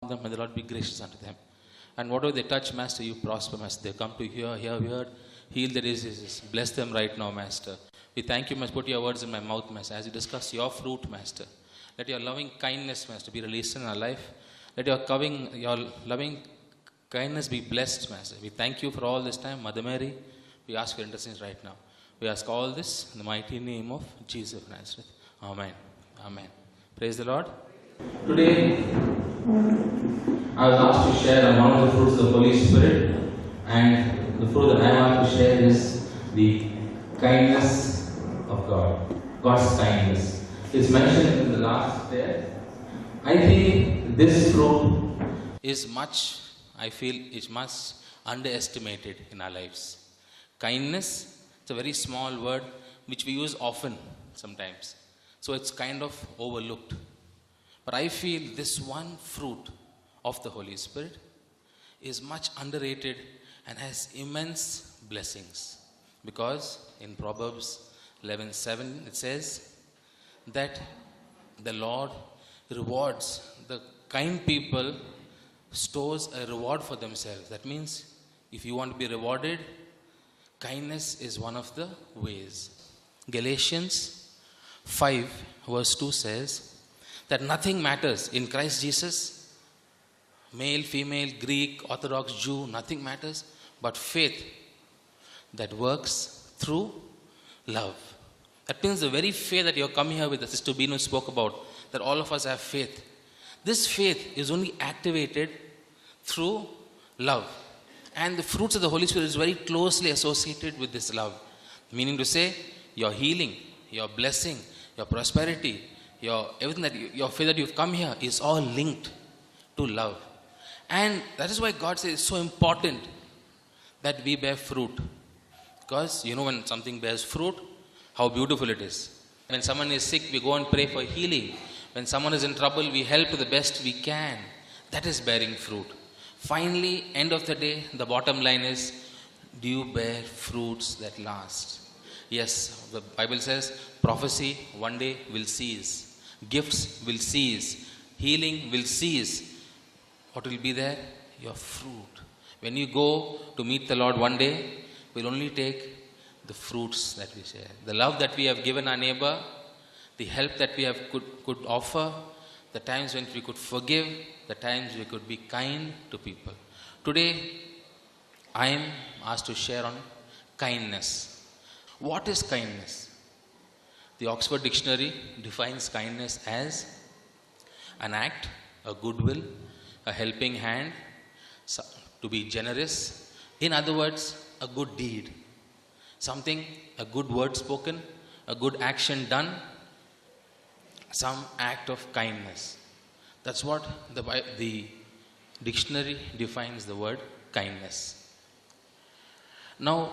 them, may the Lord be gracious unto them. And whatever they touch, Master, you prosper, Master. They come to hear, heal the diseases. Bless them right now, Master. We thank you, Master. Put your words in my mouth, Master, as you discuss your fruit, Master. Let your loving kindness, Master, be released in our life. Let your loving kindness be blessed, Master. We thank you for all this time. Mother Mary, we ask for intercession right now. We ask all this in the mighty name of Jesus of Nazareth. Amen. Amen. Praise the Lord. Today, I was asked to share on one of the fruits of the Holy Spirit, and the fruit that I want to share is the kindness of God. God's kindness. It's mentioned in the last there. I think this fruit is much underestimated in our lives. Kindness, it's a very small word which we use often sometimes. So it's kind of overlooked. But I feel this one fruit of the Holy Spirit is much underrated and has immense blessings. Because in Proverbs 11:7 it says that the Lord rewards the kind people, stores a reward for themselves. That means if you want to be rewarded, kindness is one of the ways. Galatians 5 verse 2 says that nothing matters in Christ Jesus, male, female, Greek, Orthodox, Jew, nothing matters but faith that works through love. That means the very faith that you're coming here with, that Sister Binu spoke about, that all of us have faith. This faith is only activated through love. And the fruits of the Holy Spirit is very closely associated with this love. Meaning to say, your healing, your blessing, your prosperity, your faith that you've come here is all linked to love. And that is why God says it's so important that we bear fruit. Because when something bears fruit, how beautiful it is. When someone is sick, we go and pray for healing. When someone is in trouble, we help to the best we can. That is bearing fruit. Finally, end of the day, the bottom line is, do you bear fruits that last? Yes, the Bible says, prophecy one day will cease. Gifts will cease. Healing will cease. What will be there? Your fruit. When you go to meet the Lord one day, we'll only take the fruits that we share. The love that we have given our neighbor, the help that we could offer, the times when we could forgive, the times we could be kind to people. Today, I am asked to share on kindness. What is kindness? The Oxford Dictionary defines kindness as an act, a goodwill, a helping hand, to be generous. In other words, a good deed. Something, a good word spoken, a good action done, some act of kindness. That's what the dictionary defines the word kindness. Now,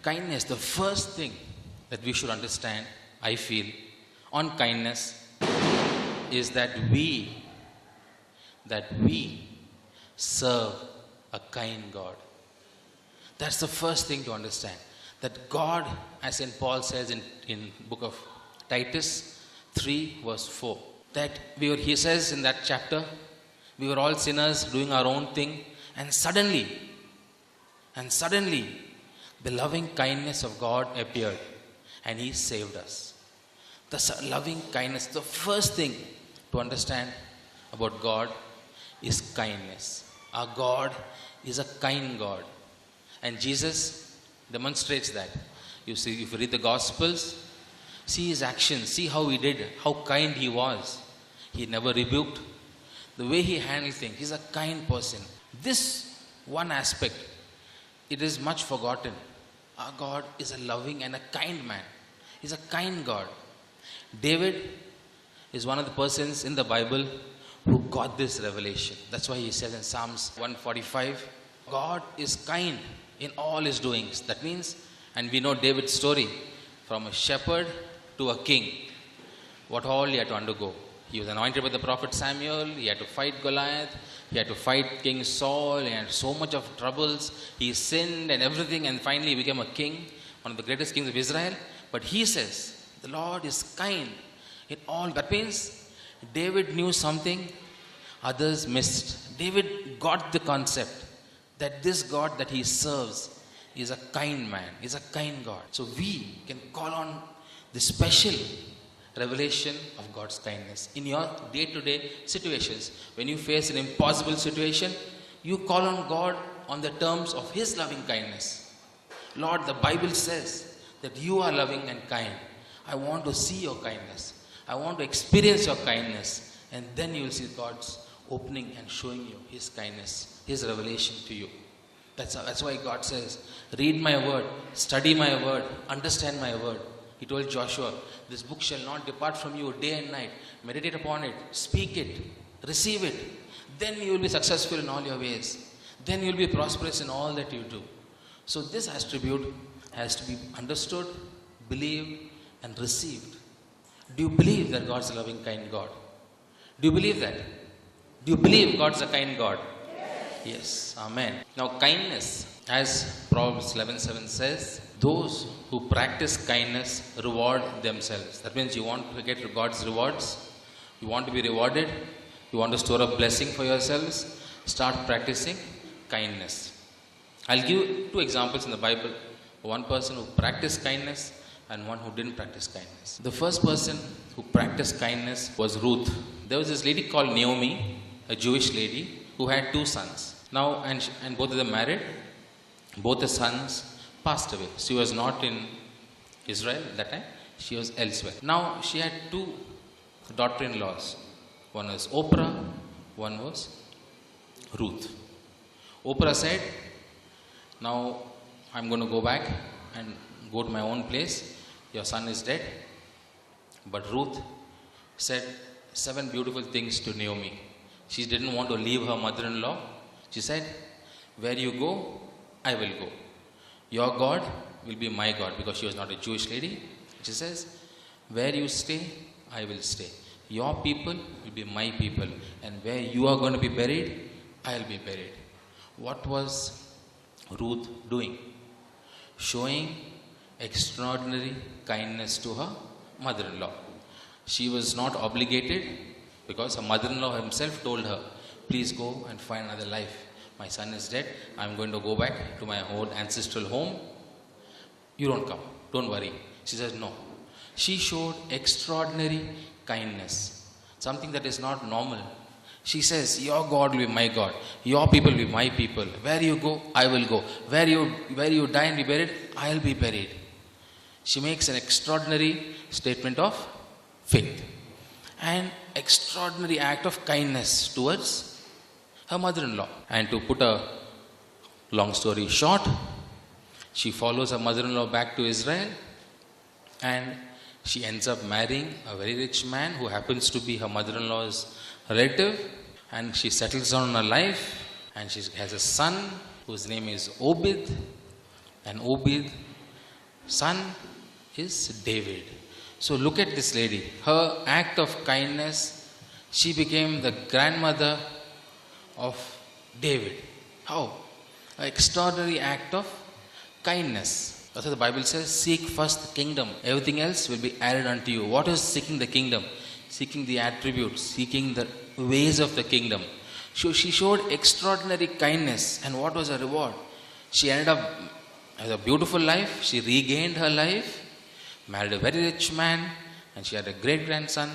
kindness, the first thing that we should understand, I feel, on kindness is that we serve a kind God. That's the first thing to understand. That God, as St. Paul says in book of Titus 3 verse 4, that he says in that chapter, we were all sinners doing our own thing, and suddenly, the loving kindness of God appeared and He saved us. The loving kindness, the first thing to understand about God is kindness. Our God is a kind God. And Jesus demonstrates that. You see, if you read the Gospels, see His actions, see how He did, how kind He was. He never rebuked. The way He handled things, He's a kind person. This one aspect, it is much forgotten. Our God is a loving and a kind man. He's a kind God. David is one of the persons in the Bible who got this revelation. That's why he says in Psalms 145, God is kind in all His doings. That means, and we know David's story, from a shepherd to a king, what all he had to undergo. He was anointed by the prophet Samuel, he had to fight Goliath, he had to fight King Saul, he had so much of troubles, he sinned and everything, and finally he became a king, one of the greatest kings of Israel. But he says, the Lord is kind in all. That means, David knew something, Others missed. David got the concept that this God that he serves is a kind man, is a kind God. So we can call on the special revelation of God's kindness in your day-to-day situations. When you face an impossible situation, you call on God on the terms of his loving kindness. Lord, the Bible says that you are loving and kind. I want to see your kindness. I want to experience your kindness. And then you will see God's opening and showing you his kindness, his revelation to you. That's why God says, read my word, study my word, understand my word. He told Joshua, this book shall not depart from you day and night. Meditate upon it, speak it, receive it. Then you will be successful in all your ways. Then you will be prosperous in all that you do. So this attribute has to be understood, believed, and received. Do you believe that God's a loving, kind God? Do you believe that? Do you believe God's a kind God? Yes. Amen. Now kindness, as Proverbs 11:7 says, those who practice kindness reward themselves. That means you want to get God's rewards, you want to be rewarded, you want to store up blessing for yourselves, start practicing kindness. I'll give two examples in the Bible. One person who practiced kindness and one who didn't practice kindness. The first person who practiced kindness was Ruth. There was this lady called Naomi, a Jewish lady, who had two sons. Now, and both of them married. Both the sons passed away. She was not in Israel at that time. She was elsewhere. Now, she had two daughter-in-laws. One was Oprah, one was Ruth. Oprah said, now I'm going to go back and go to my own place. Your son is dead. But Ruth said 7 beautiful things to Naomi. She didn't want to leave her mother-in-law. She said, where you go, I will go. Your God will be my God, because she was not a Jewish lady. She says, where you stay, I will stay. Your people will be my people. And where you are going to be buried, I'll be buried. What was Ruth doing? Showing extraordinary kindness to her mother-in-law. She was not obligated, because her mother-in-law himself told her, please go and find another life. My son is dead. I'm going to go back to my old ancestral home. You don't come. Don't worry. She says, no. She showed extraordinary kindness. Something that is not normal. She says, your God will be my God. Your people will be my people. Where you go, I will go. Where you die and be buried, I'll be buried. She makes an extraordinary statement of faith. An extraordinary act of kindness towards her mother-in-law. And to put a long story short, she follows her mother-in-law back to Israel, and she ends up marrying a very rich man who happens to be her mother-in-law's relative, and she settles down in her life, and she has a son whose name is Obed, and Obed's son is David. So look at this lady. Her act of kindness, she became the grandmother of David. How? An extraordinary act of kindness. That's what the Bible says, seek first the kingdom. Everything else will be added unto you. What is seeking the kingdom? Seeking the attributes, seeking the ways of the kingdom. So she showed extraordinary kindness, and what was her reward? She ended up with a beautiful life. She regained her life, married a very rich man, and she had a grandson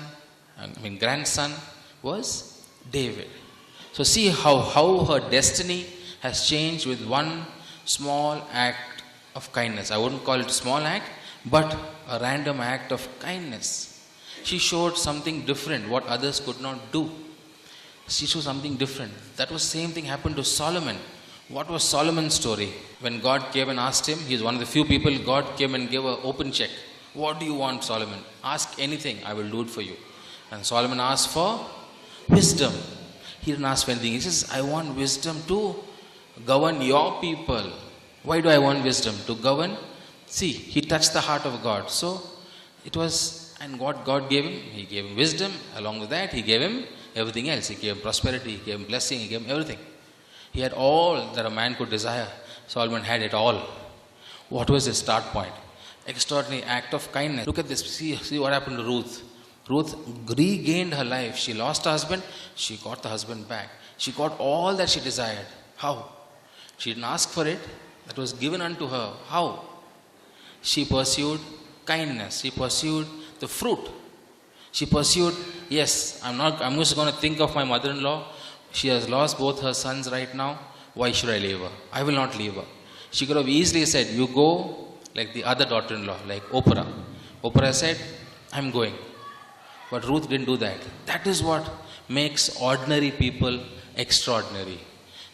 was David. So see how her destiny has changed with one small act of kindness. I wouldn't call it a small act, but a random act of kindness. She showed something different, what others could not do. She showed something different. That was same thing happened to Solomon. What was Solomon's story? When God came and asked him, he is one of the few people God came and gave an open check. What do you want, Solomon? Ask anything, I will do it for you. And Solomon asked for wisdom. He didn't ask for anything. He says, I want wisdom to govern your people. Why do I want wisdom? To govern. See, he touched the heart of God. So it was, and what God gave him, he gave him wisdom. Along with that, he gave him everything else. He gave him prosperity, he gave him blessing, he gave him everything. He had all that a man could desire. Solomon had it all. What was his start point? Extraordinary act of kindness. Look at this. See what happened to Ruth. Ruth regained her life. She lost her husband, she got the husband back. She got all that she desired. How? She didn't ask for it, that was given unto her. How? She pursued kindness. She pursued the fruit. She pursued, yes, I'm just going to think of my mother-in-law. She has lost both her sons right now. Why should I leave her? I will not leave her. She could have easily said, you go, like the other daughter-in-law, like Oprah. Oprah said, I'm going. But Ruth didn't do that. That is what makes ordinary people extraordinary.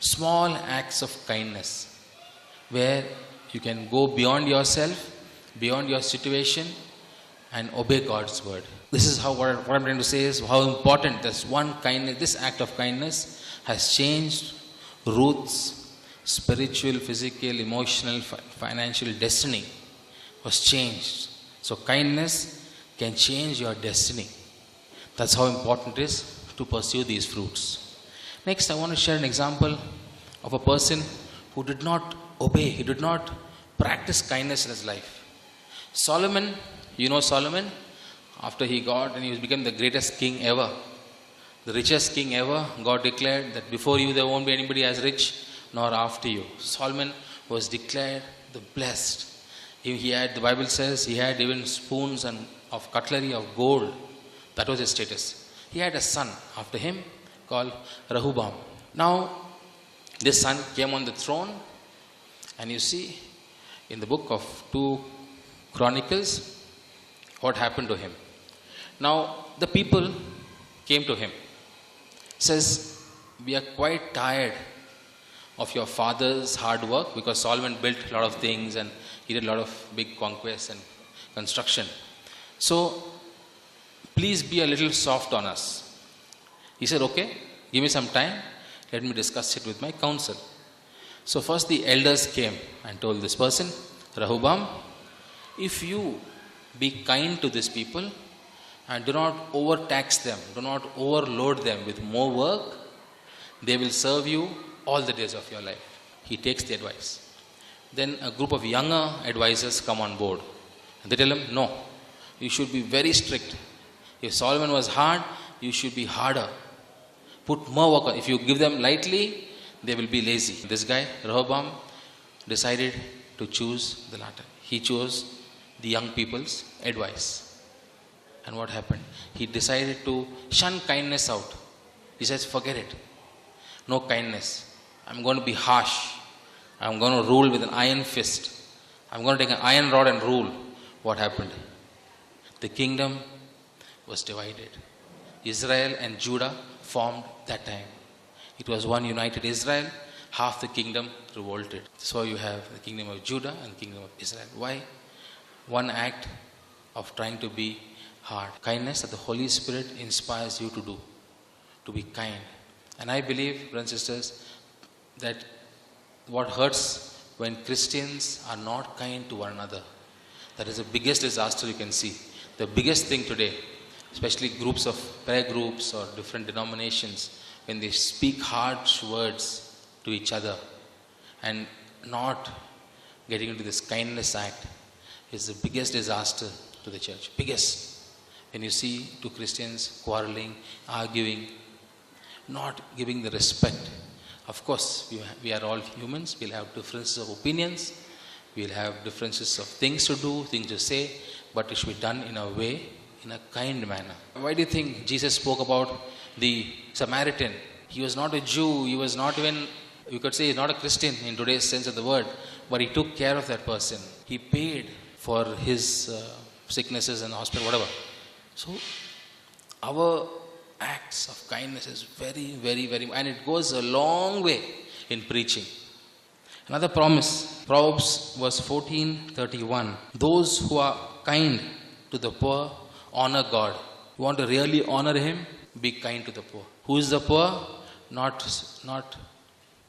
Small acts of kindness, where you can go beyond yourself, beyond your situation, and obey God's word. This is how what I'm trying to say is how important this one kindness, this act of kindness has changed Ruth's spiritual, physical, emotional, financial destiny was changed. So kindness can change your destiny. That's how important it is to pursue these fruits. Next, I want to share an example of a person who did not obey, he did not practice kindness in his life. Solomon, you know Solomon, after he got and he became the greatest king ever, the richest king ever, God declared that before you there won't be anybody as rich, nor after you. Solomon was declared the blessed. He had, the Bible says, he had even spoons and of cutlery of gold. That was his status. He had a son after him called Rehoboam. Now, this son came on the throne, and you see in the book of 2 Chronicles what happened to him. Now, the people came to him. Says, we are quite tired of your father's hard work, because Solomon built a lot of things and he did a lot of big conquests and construction. So, please be a little soft on us. He said, okay, give me some time. Let me discuss it with my council. So first the elders came and told this person, Rehoboam, if you be kind to these people and do not overtax them, do not overload them with more work, they will serve you all the days of your life. He takes the advice. Then a group of younger advisors come on board. And they tell him, no, you should be very strict. If Solomon was hard, you should be harder. Put more work on. If you give them lightly, they will be lazy. This guy, Rehoboam, decided to choose the latter. He chose the young people's advice. And what happened? He decided to shun kindness out. He says, forget it. No kindness. I'm going to be harsh. I'm going to rule with an iron fist. I'm going to take an iron rod and rule. What happened? The kingdom was divided. Israel and Judah formed that time. It was one united Israel. Half the kingdom revolted. So you have the kingdom of Judah and the kingdom of Israel. Why? One act of trying to be hard. Kindness that the Holy Spirit inspires you to do. To be kind. And I believe, brothers and sisters, that what hurts when Christians are not kind to one another. That is the biggest disaster you can see. The biggest thing today, especially groups of prayer groups or different denominations, when they speak harsh words to each other and not getting into this kindness act, is the biggest disaster to the church. Biggest. When you see two Christians quarreling, arguing, not giving the respect. Of course, we are all humans. We'll have differences of opinions. We'll have differences of things to do, things to say, but it should be done in a way, in a kind manner. Why do you think Jesus spoke about the Samaritan? He was not a Jew. He was not even, you could say, he's not a Christian in today's sense of the word, but he took care of that person. He paid for his sicknesses in the hospital, whatever. So, our acts of kindness is very, very, very, and it goes a long way in preaching. Another promise, Proverbs verse 14:31. Those who are kind to the poor honor God. You want to really honor Him? Be kind to the poor. Who is the poor? Not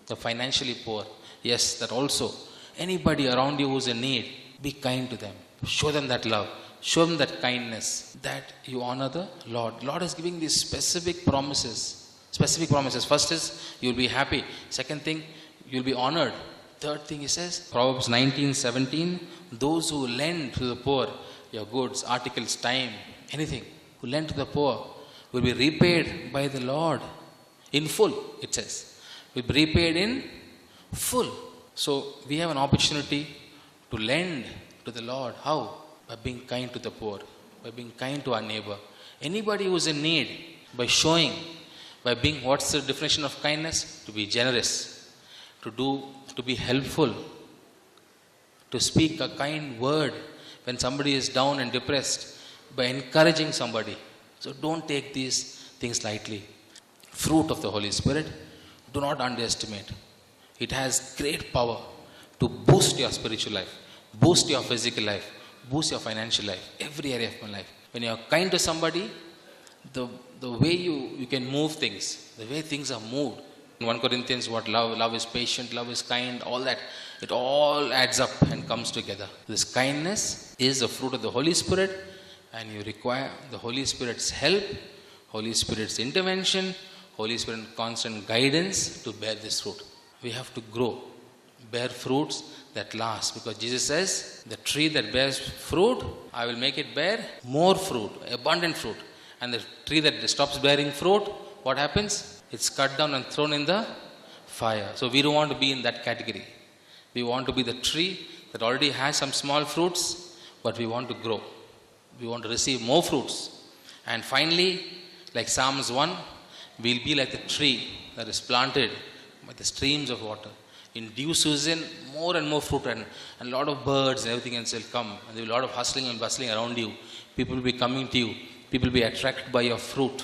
the financially poor. Yes, that also. Anybody around you who's in need, be kind to them. Show them that love. Show them that kindness, that you honor the Lord. Lord is giving these specific promises. Specific promises. First is, you'll be happy. Second thing, you'll be honored. Third thing he says, Proverbs 19:17, those who lend to the poor, your goods, articles, time, anything, who lend to the poor will be repaid by the Lord in full, it says. Will be repaid in full. So we have an opportunity to lend to the Lord. How? By being kind to the poor, by being kind to our neighbor. Anybody who is in need, by showing, by being, what's the definition of kindness? To be generous, to be helpful, to speak a kind word when somebody is down and depressed, by encouraging somebody. So don't take these things lightly. Fruit of the Holy Spirit, do not underestimate. It has great power to boost your spiritual life, boost your physical life, boost your financial life, every area of my life. When you are kind to somebody, the way you can move things, the way things are moved. In 1 Corinthians, what love is patient, love is kind, all that, it all adds up and comes together. This kindness is a fruit of the Holy Spirit, and you require the Holy Spirit's help, Holy Spirit's intervention, Holy Spirit's constant guidance to bear this fruit. We have to grow, bear fruits that last, because Jesus says, the tree that bears fruit, I will make it bear more fruit, abundant fruit. And the tree that stops bearing fruit, what happens? It's cut down and thrown in the fire. So we don't want to be in that category. We want to be the tree that already has some small fruits, but we want to grow. We want to receive more fruits. And finally, like Psalms 1, we'll be like the tree that is planted by the streams of water. In due season, more and more fruit, and a lot of birds and everything else will come. And there will be a lot of hustling and bustling around you. People will be coming to you. People will be attracted by your fruit.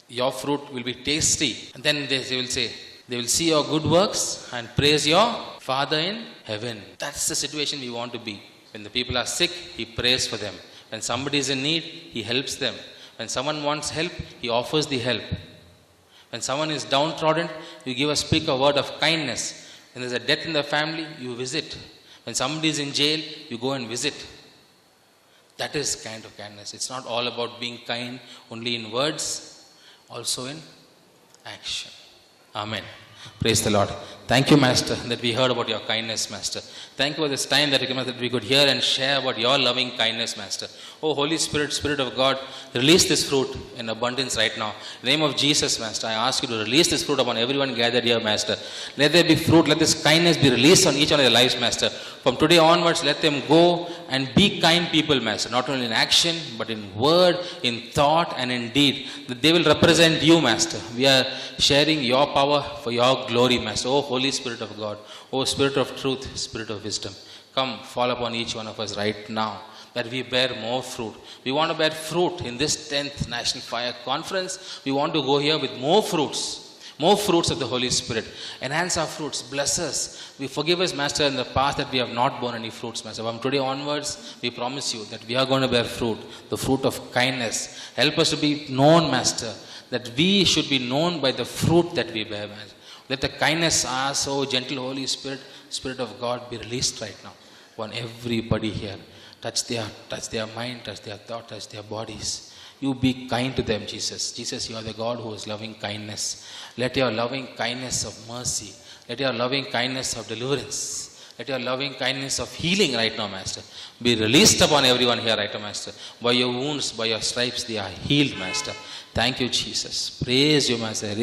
Your fruit will be tasty. And then they will say, they will see your good works and praise your Father in heaven. That's the situation we want to be. When the people are sick, He prays for them. When somebody is in need, He helps them. When someone wants help, He offers the help. When someone is downtrodden, you speak a word of kindness. When there's a death in the family, you visit. When somebody is in jail, you go and visit. That is kind of kindness. It's not all about being kind only in words, also in action. Amen. Praise the Lord. Thank you, Master, that we heard about your kindness, Master. Thank you for this time that we could hear and share about your loving kindness, Master. Oh, Holy Spirit, Spirit of God, release this fruit in abundance right now. In the name of Jesus, Master, I ask you to release this fruit upon everyone gathered here, Master. Let there be fruit. Let this kindness be released on each one of their lives, Master. From today onwards, let them go and be kind people, Master. Not only in action, but in word, in thought, and in deed. That they will represent you, Master. We are sharing your power for your glory, Master. Oh, Holy Spirit of God. Oh, Spirit of truth, Spirit of wisdom. Come, fall upon each one of us right now, that we bear more fruit. We want to bear fruit in this 10th National Fire Conference. We want to go here with more fruits of the Holy Spirit. Enhance our fruits. Bless us. We forgive us, Master, in the past that we have not borne any fruits, Master. From today onwards, we promise you that we are going to bear fruit, the fruit of kindness. Help us to be known, Master, that we should be known by the fruit that we bear, Master. Let the kindness, so gentle Holy Spirit, Spirit of God, be released right now upon everybody here. Touch their mind, touch their thought, touch their bodies. You be kind to them, Jesus. Jesus, you are the God who is loving kindness. Let your loving kindness of mercy, let your loving kindness of deliverance, let your loving kindness of healing right now, Master, be released upon everyone here right now, Master. By your wounds, by your stripes, they are healed, Master. Thank you, Jesus. Praise you, Master.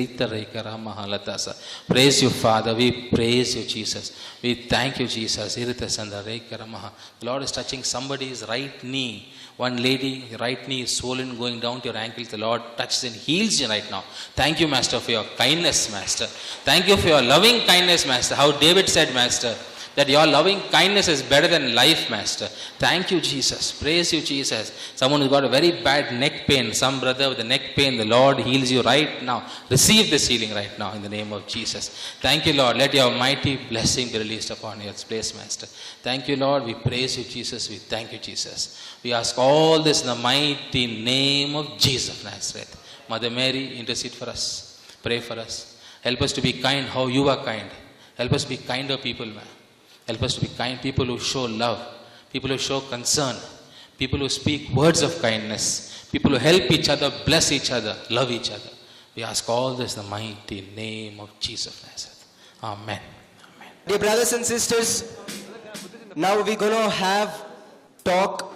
Praise you, Father. We praise you, Jesus. We thank you, Jesus. The Lord is touching somebody's right knee. One lady, right knee is swollen going down to your ankle. The Lord touches and heals you right now. Thank you, Master, for your kindness, Master. Thank you for your loving kindness, Master. How David said, Master, that your loving kindness is better than life, Master. Thank you, Jesus. Praise you, Jesus. Someone who's got a very bad neck pain, some brother with a neck pain, the Lord heals you right now. Receive this healing right now in the name of Jesus. Thank you, Lord. Let your mighty blessing be released upon your place, Master. Thank you, Lord. We praise you, Jesus. We thank you, Jesus. We ask all this in the mighty name of Jesus of Nazareth. Mother Mary, intercede for us. Pray for us. Help us to be kind how you are kind. Help us to be kinder people, man. Help us to be kind people who show love, people who show concern, people who speak words of kindness, people who help each other, bless each other, love each other. We ask all this in the mighty name of Jesus of Nazareth. Amen. Amen. Dear brothers and sisters, now we're going to have talk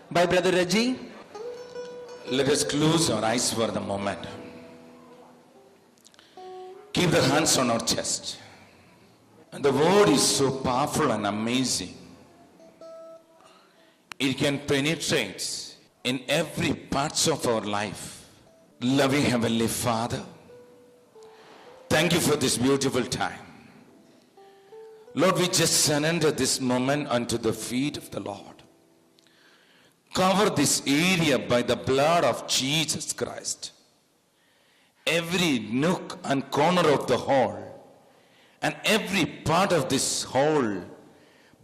by Brother Reggie. Let us close our eyes for the moment. Keep the hands on our chest. And the word is so powerful and amazing. It can penetrate in every part of our life. Loving Heavenly Father, thank you for this beautiful time. Lord, we just surrender this moment unto the feet of the Lord. Cover this area by the blood of Jesus Christ. Every nook and corner of the hall and every part of this hall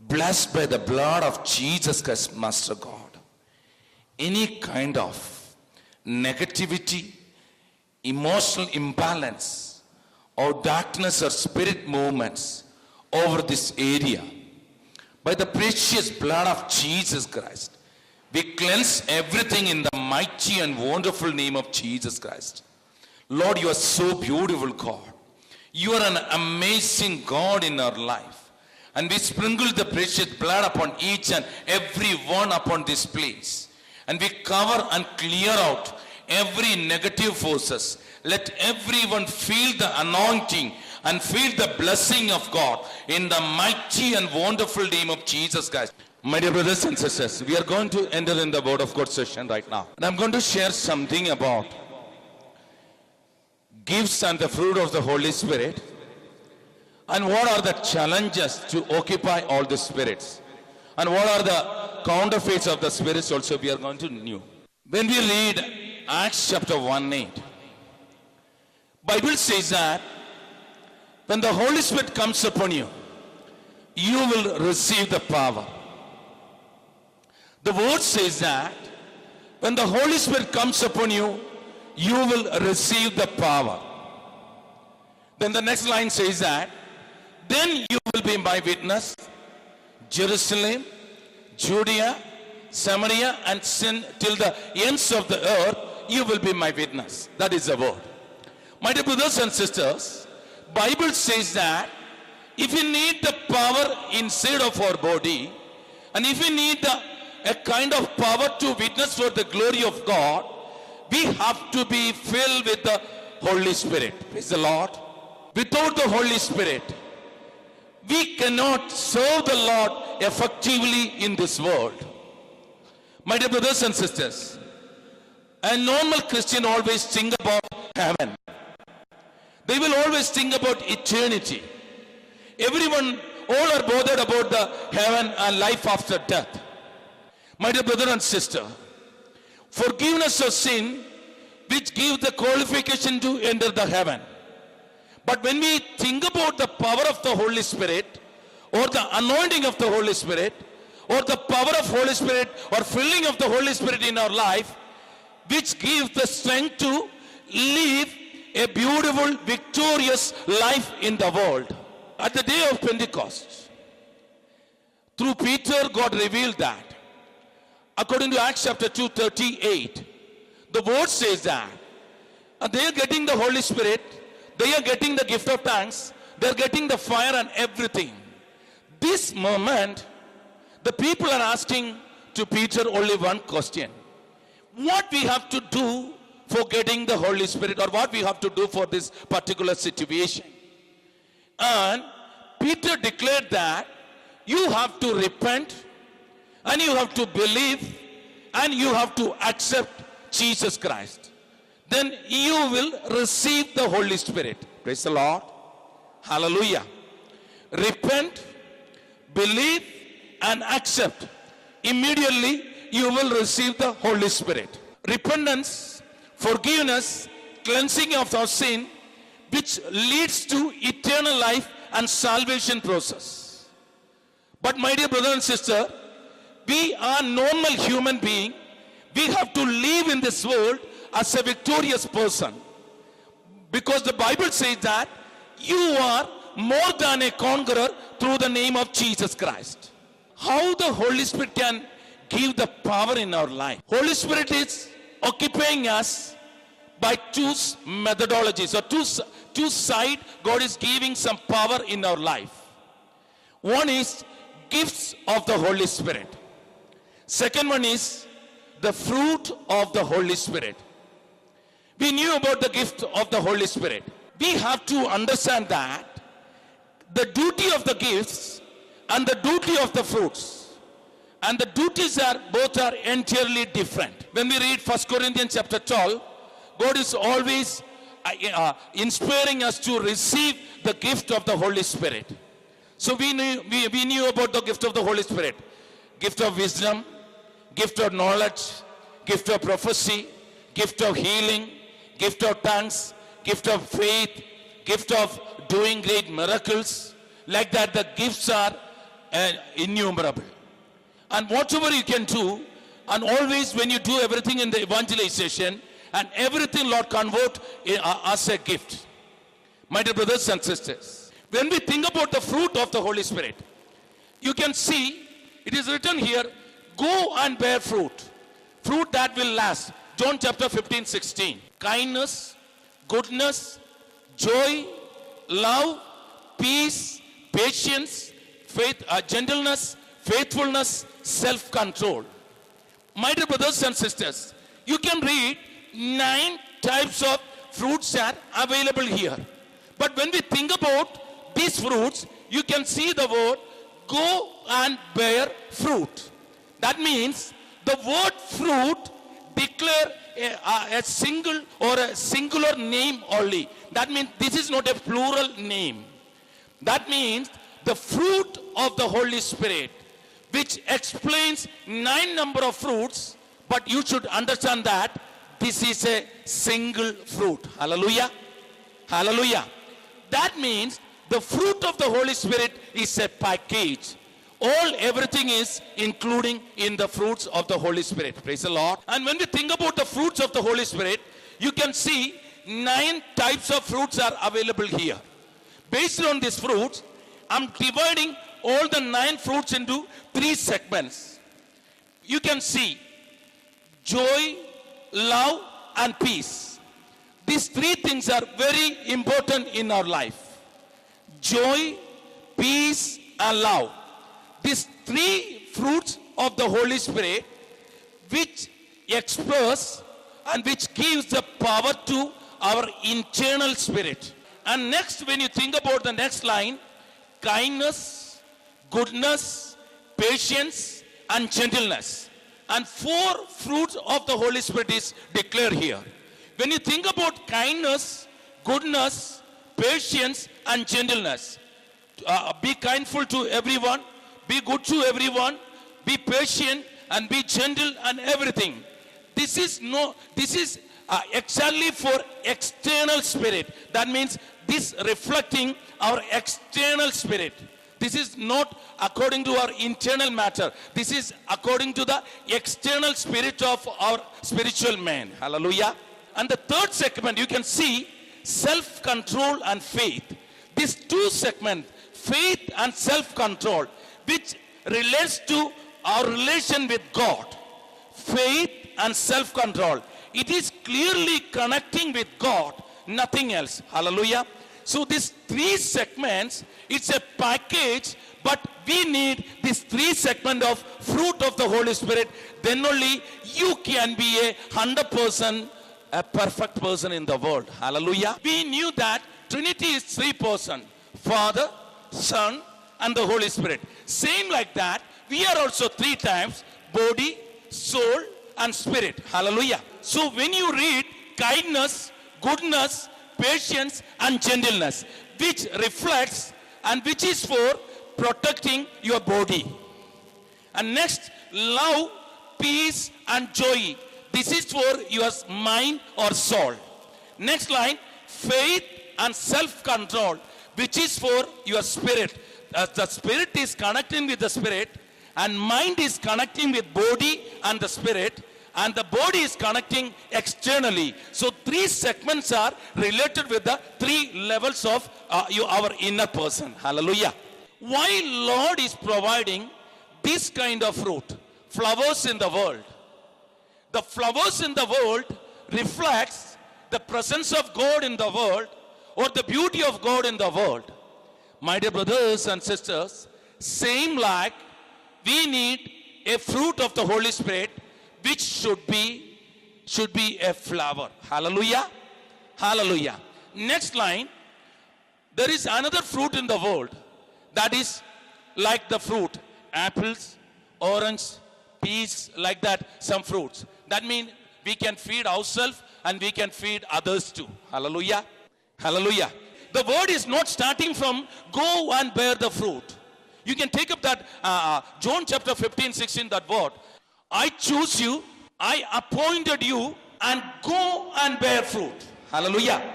blessed by the blood of Jesus Christ, Master God. Any kind of negativity, emotional imbalance, or darkness or spirit movements over this area, by the precious blood of Jesus Christ, we cleanse everything in the mighty and wonderful name of Jesus Christ. Lord, you are so beautiful, God. You are an amazing God in our life. And we sprinkle the precious blood upon each and every one upon this place. And we cover and clear out every negative forces. Let everyone feel the anointing and feel the blessing of God in the mighty and wonderful name of Jesus Christ. My dear brothers and sisters, we are going to enter in the Word of God session right now. And I'm going to share something about gifts and the fruit of the Holy Spirit, and what are the challenges to occupy all the spirits, and what are the counterfeits of the spirits also we are going to know. When we read Acts chapter 1:8, Bible says that when the Holy Spirit comes upon you, you will receive the power. The word says that when the Holy Spirit comes upon you, you will receive the power. Then the next line says that then you will be my witness, Jerusalem, Judea, Samaria, and sin till the ends of the earth. You will be my witness. That is the word. My dear brothers and sisters, Bible says that if we need the power inside of our body, and if we need a kind of power to witness for the glory of God, we have to be filled with the Holy Spirit. Praise the Lord. Without the Holy Spirit, we cannot serve the Lord effectively in this world. My dear brothers and sisters, a normal Christian always think about heaven. They will always think about eternity. Everyone, all are bothered about the heaven and life after death. My dear brother and sister, forgiveness of sin, which gives the qualification to enter the heaven. But when we think about the power of the Holy Spirit, or the anointing of the Holy Spirit, or the power of Holy Spirit, or filling of the Holy Spirit in our life, which gives the strength to live a beautiful, victorious life in the world. At the day of Pentecost, through Peter, God revealed that. According to Acts chapter 2:38, the word says that they are getting the Holy Spirit, they are getting the gift of tongues, they are getting the fire and everything. This moment, the people are asking to Peter only one question. What we have to do for getting the Holy Spirit, or what we have to do for this particular situation? And Peter declared that you have to repent, and you have to believe, and you have to accept Jesus Christ. Then you will receive the Holy Spirit. Praise the Lord. Hallelujah. Repent, believe, and accept. Immediately you will receive the Holy Spirit. Repentance, forgiveness, cleansing of our sin, which leads to eternal life and salvation process. But my dear brother and sister, we are normal human being. We have to live in this world as a victorious person. Because the Bible says that you are more than a conqueror through the name of Jesus Christ. How the Holy Spirit can give the power in our life? Holy Spirit is occupying us by two methodologies, or two sides. God is giving some power in our life. One is gifts of the Holy Spirit. Second one is the fruit of the Holy Spirit. We knew about the gift of the Holy Spirit. We have to understand that the duty of the gifts and the duty of the fruits, and the duties are both are entirely different. When we read 1 Corinthians chapter 12, God is always inspiring us to receive the gift of the Holy Spirit. So we knew about the gift of the Holy Spirit. Gift of wisdom, gift of knowledge, gift of prophecy, gift of healing, gift of tongues, gift of faith, gift of doing great miracles. Like that, the gifts are innumerable. And whatever you can do, and always when you do everything in the evangelization, and everything, Lord, convert as a gift. My dear brothers and sisters, when we think about the fruit of the Holy Spirit, you can see it is written here, go and bear fruit. Fruit that will last. John chapter 15, 16. Kindness, goodness, joy, love, peace, patience, faith, gentleness, faithfulness, self-control. My dear brothers and sisters, you can read 9 types of fruits are available here. But when we think about these fruits, you can see the word go and bear fruit. That means the word fruit declare a single or a singular name only. That means this is not a plural name. That means the fruit of the Holy Spirit, which explains 9 number of fruits, but you should understand that this is a single fruit. Hallelujah. Hallelujah. That means the fruit of the Holy Spirit is a package. Everything is including in the fruits of the Holy Spirit. Praise the Lord. And when we think about the fruits of the Holy Spirit, you can see 9 types of fruits are available here. Based on these fruits, I'm dividing all the 9 fruits into 3 segments. You can see joy, love, and peace. These 3 things are very important in our life. Joy, peace, and love. These 3 fruits of the Holy Spirit, which express and which gives the power to our internal spirit. And next, when you think about the next line, kindness, goodness, patience, and gentleness. And 4 fruits of the Holy Spirit is declared here. When you think about kindness, goodness, patience, and gentleness, be kindful to everyone, be good to everyone, be patient, and be gentle and everything. This is exactly for external spirit. That means this reflecting our external spirit. This is not according to our internal matter. This is according to the external spirit of our spiritual man. Hallelujah. And the 3rd segment, you can see self-control and faith. These 2 segments, faith and self-control, which relates to our relation with God. Faith and self-control. It is clearly connecting with God, nothing else. Hallelujah. So these 3 segments, it's a package, but we need these 3 segments of fruit of the Holy Spirit. Then only you can be a 100%, a perfect person in the world. Hallelujah. We knew that Trinity is 3 persons: Father, Son, and the Holy Spirit. Same like that, we are also 3 times: body, soul, and spirit. Hallelujah. So when you read kindness, goodness, patience, and gentleness, which reflects and which is for protecting your body. And next, love, peace, and joy. This is for your mind or soul. Next line, faith and self-control, which is for your spirit. As the spirit is connecting with the spirit, and mind is connecting with body and the spirit, and the body is connecting externally. So 3 segments are related with the 3 levels of our inner person. Hallelujah. Why Lord is providing this kind of fruit, flowers in the world? The flowers in the world reflects the presence of God in the world, or the beauty of God in the world. My dear brothers and sisters, same like we need a fruit of the Holy Spirit, which should be a flower. Hallelujah. Hallelujah. Next line. There is another fruit in the world that is like the fruit. Apples, orange, peas, like that, some fruits. That means we can feed ourselves and we can feed others too. Hallelujah. Hallelujah. The word is not starting from go and bear the fruit. You can take up that John chapter 15, 16, that word. I choose you, I appointed you, and go and bear fruit. Hallelujah.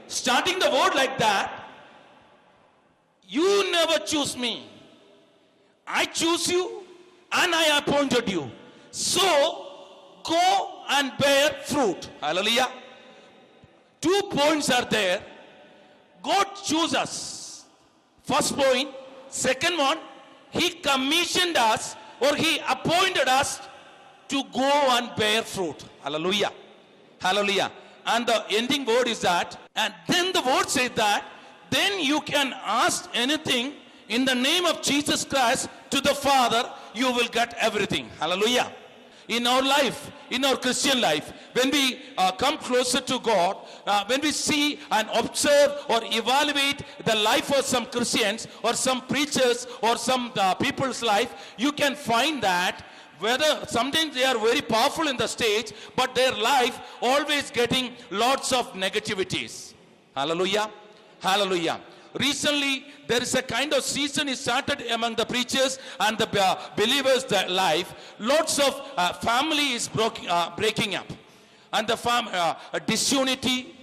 Starting the word like that, you never choose me. I choose you and I appointed you. So, go and bear fruit. Hallelujah. 2 points are there. God chooses us. First point. Second one, He commissioned us or He appointed us to go and bear fruit. Hallelujah. Hallelujah. And the ending word is that, and then the word says that, then you can ask anything in the name of Jesus Christ to the Father, you will get everything. Hallelujah. In our life, in our Christian life, when we come closer to God, when we see and observe or evaluate the life of some Christians or some preachers or some people's life, you can find that whether sometimes they are very powerful in the stage, but their life always getting lots of negativities. Hallelujah. Hallelujah. Recently, there is a kind of season is started among the preachers and the believers' life. Lots of family is breaking up. And the disunity,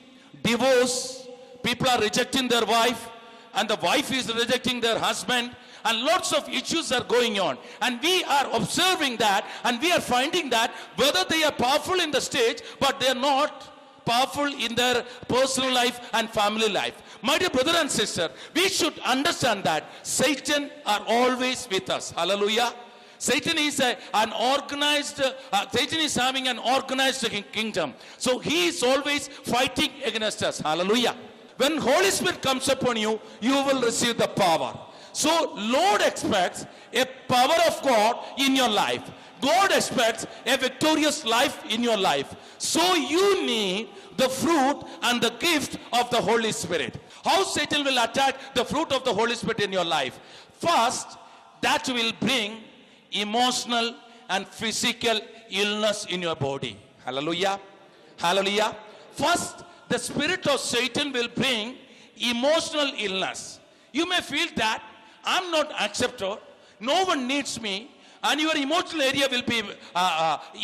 divorce, people are rejecting their wife, and the wife is rejecting their husband, and lots of issues are going on. And we are observing that, and we are finding that whether they are powerful in the stage, but they are not powerful in their personal life and family life. My dear brother and sister, we should understand that Satan are always with us. Hallelujah. Satan is Satan is having an organized kingdom. So he is always fighting against us. Hallelujah. When Holy Spirit comes upon you, you will receive the power. So Lord expects a power of God in your life. God expects a victorious life in your life. So you need the fruit and the gift of the Holy Spirit. How Satan will attack the fruit of the Holy Spirit in your life? First, that will bring emotional and physical illness in your body. Hallelujah. Hallelujah. First, the spirit of Satan will bring emotional illness. You may feel that I'm not accepted, no one needs me, and your emotional area will be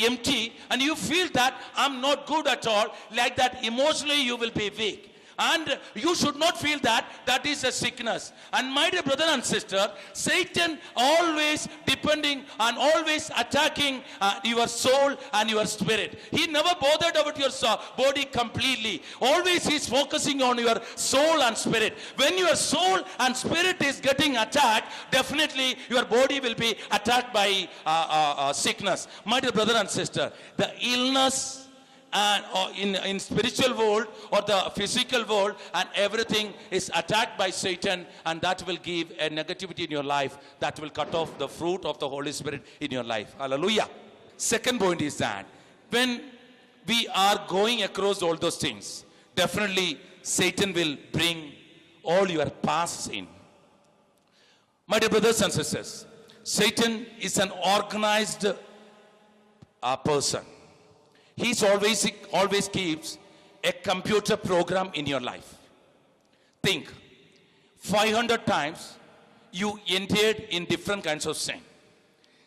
empty, and you feel that I'm not good at all. Like that, emotionally you will be weak. And you should not feel that that is a sickness. And my dear brother and sister, Satan always depending and always attacking your soul and your spirit. He never bothered about your body completely. Always he's focusing on your soul and spirit. When your soul and spirit is getting attacked, definitely your body will be attacked by sickness. My dear brother and sister, the illness and in spiritual world or the physical world, and everything is attacked by Satan, and that will give a negativity in your life that will cut off the fruit of the Holy Spirit in your life. Hallelujah. Second point is that when we are going across all those things, definitely Satan will bring all your past in. My dear brothers and sisters, Satan is an organized person. He always keeps a computer program in your life. Think, 500 times you entered in different kinds of sin.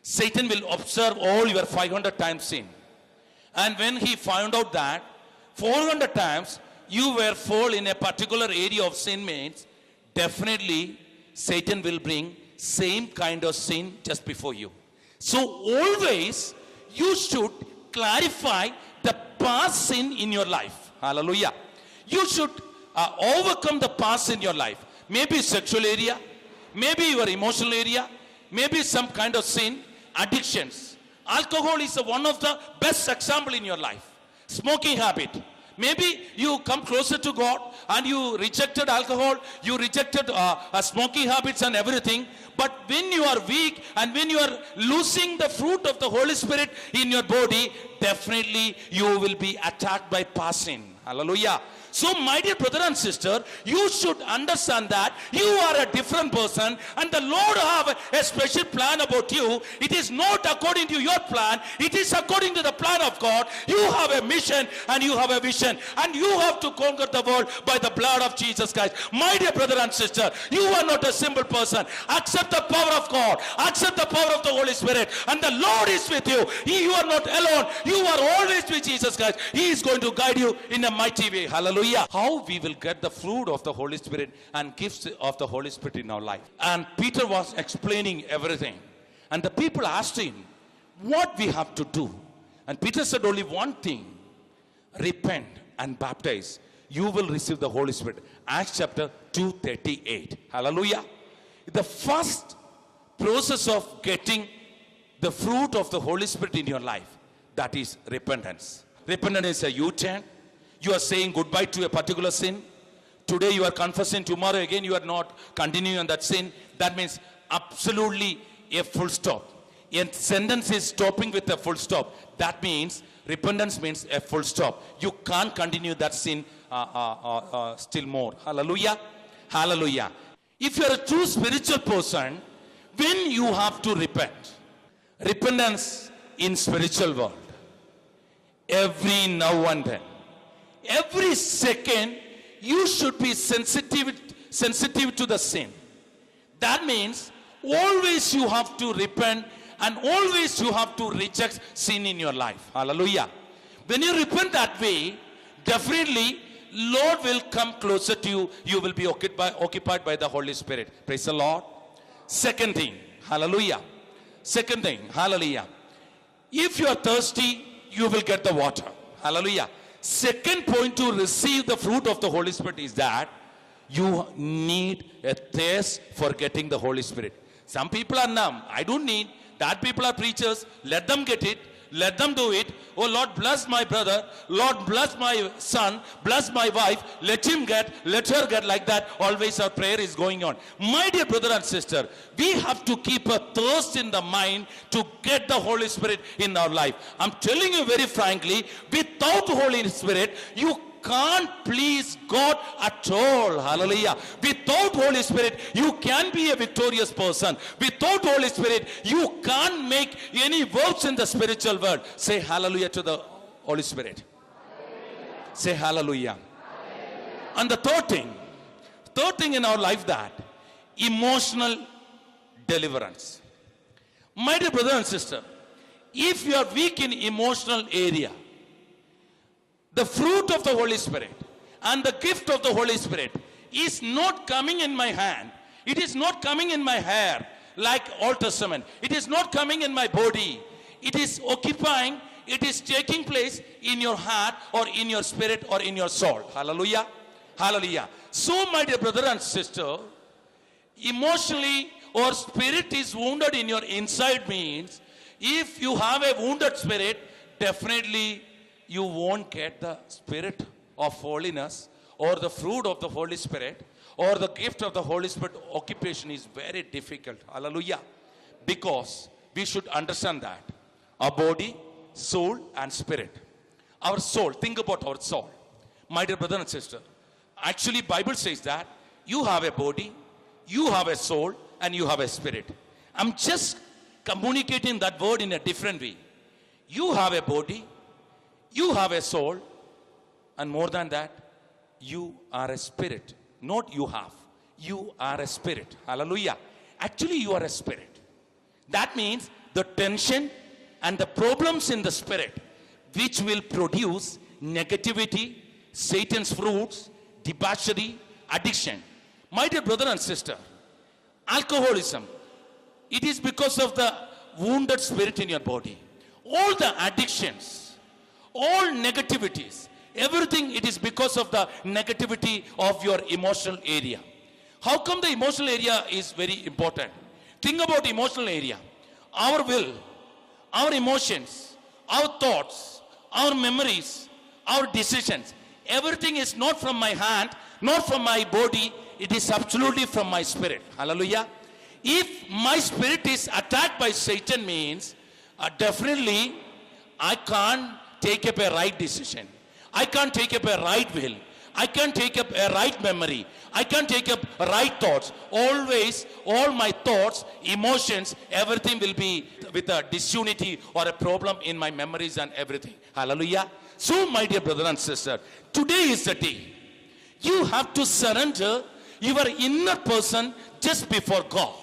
Satan will observe all your 500 times sin. And when he found out that 400 times you were fall in a particular area of sin means, definitely Satan will bring same kind of sin just before you. So always you should clarify the past sin in your life. Hallelujah. You should overcome the past in your life. Maybe sexual area, maybe your emotional area, maybe some kind of sin, addictions. Alcohol is one of the best example in your life. Smoking habit. Maybe you come closer to God and you rejected alcohol, you rejected smoking habits and everything. But when you are weak and when you are losing the fruit of the Holy Spirit in your body, definitely you will be attacked by sin. Hallelujah. So my dear brother and sister, you should understand that you are a different person and the Lord have a special plan about you. It is not according to your plan. It is according to the plan of God. You have a mission and you have a vision and you have to conquer the world by the blood of Jesus Christ. My dear brother and sister, you are not a simple person. Accept the power of God. Accept the power of the Holy Spirit and the Lord is with you. You are not alone. You are always with Jesus Christ. He is going to guide you in a mighty way. Hallelujah. How we will get the fruit of the Holy Spirit and gifts of the Holy Spirit in our life. And Peter was explaining everything. And the people asked him, what we have to do? And Peter said only one thing. Repent and baptize. You will receive the Holy Spirit. Acts chapter 2:38. Hallelujah. The first process of getting the fruit of the Holy Spirit in your life, that is repentance. Repentance is a U-turn. You are saying goodbye to a particular sin. Today you are confessing, tomorrow again you are not continuing on that sin. That means absolutely a full stop. A sentence is stopping with a full stop. That means repentance means a full stop. You can't continue that sin still more. Hallelujah. Hallelujah. If you are a true spiritual person, when you have to repent, repentance in spiritual world, every now and then, every second, you should be sensitive to the sin. That means always you have to repent and always you have to reject sin in your life. Hallelujah. When you repent that way, definitely Lord will come closer to you. You will be occupied by the Holy Spirit. Praise the Lord. Second thing, hallelujah. Second thing, hallelujah. If you are thirsty, you will get the water. Hallelujah. Second point to receive the fruit of the Holy Spirit is that you need a thirst for getting the Holy Spirit. Some people are numb. I don't need. That people are preachers. Let them get it. Let them do it. Oh Lord, bless my brother. Lord, bless my son. Bless my wife. Let him get. Let her get, like that. Always our prayer is going on. My dear brother and sister, we have to keep a thirst in the mind to get the Holy Spirit in our life. I'm telling you very frankly, without the Holy Spirit, you can't please God at all. Hallelujah. Without Holy Spirit, you can be a victorious person. Without Holy Spirit, you can't make any works in the spiritual world. Say hallelujah to the Holy Spirit. Hallelujah. Say hallelujah. Hallelujah. And the third thing in our life, that emotional deliverance. My dear brother and sister, if you are weak in emotional area, the fruit of the Holy Spirit and the gift of the Holy Spirit is not coming in my hand. It is not coming in my hair like Old Testament. It is not coming in my body. It is occupying, it is taking place in your heart or in your spirit or in your soul. Hallelujah. Hallelujah. So my dear brother and sister, emotionally or spirit is wounded in your inside means if you have a wounded spirit, definitely you won't get the spirit of holiness or the fruit of the Holy Spirit or the gift of the Holy Spirit. Occupation is very difficult. Hallelujah. Because we should understand that our body, soul and spirit. Our soul, think about our soul. My dear brother and sister, actually Bible says that you have a body, you have a soul and you have a spirit. I'm just communicating that word in a different way. You have a body, you have a soul, and more than that, you are a spirit. Not you have. You are a spirit. Hallelujah. Actually, you are a spirit. That means the tension and the problems in the spirit, which will produce negativity, Satan's fruits, debauchery, addiction. My dear brother and sister, alcoholism, it is because of the wounded spirit in your body. All the addictions, all negativities, everything, it is because of the negativity of your emotional area. How come the emotional area is very important? Think about emotional area. Our will, our emotions, our thoughts, our memories, our decisions, everything is not from my hand, not from my body, it is absolutely from my spirit. Hallelujah. If my spirit is attacked by Satan means, definitely I can't take up a right decision. I can't take up a right will. I can't take up a right memory. I can't take up right thoughts. Always, all my thoughts, emotions, everything will be with a disunity or a problem in my memories and everything. Hallelujah. So, my dear brother and sister, today is the day. You have to surrender your inner person just before God.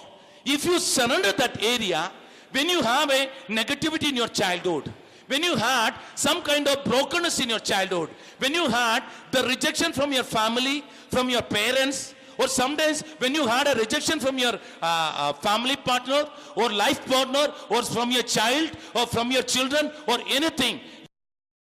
If you surrender that area, when you have a negativity in your childhood, when you had some kind of brokenness in your childhood, when you had the rejection from your family, from your parents, or sometimes when you had a rejection from your family partner or life partner or from your child or from your children or anything,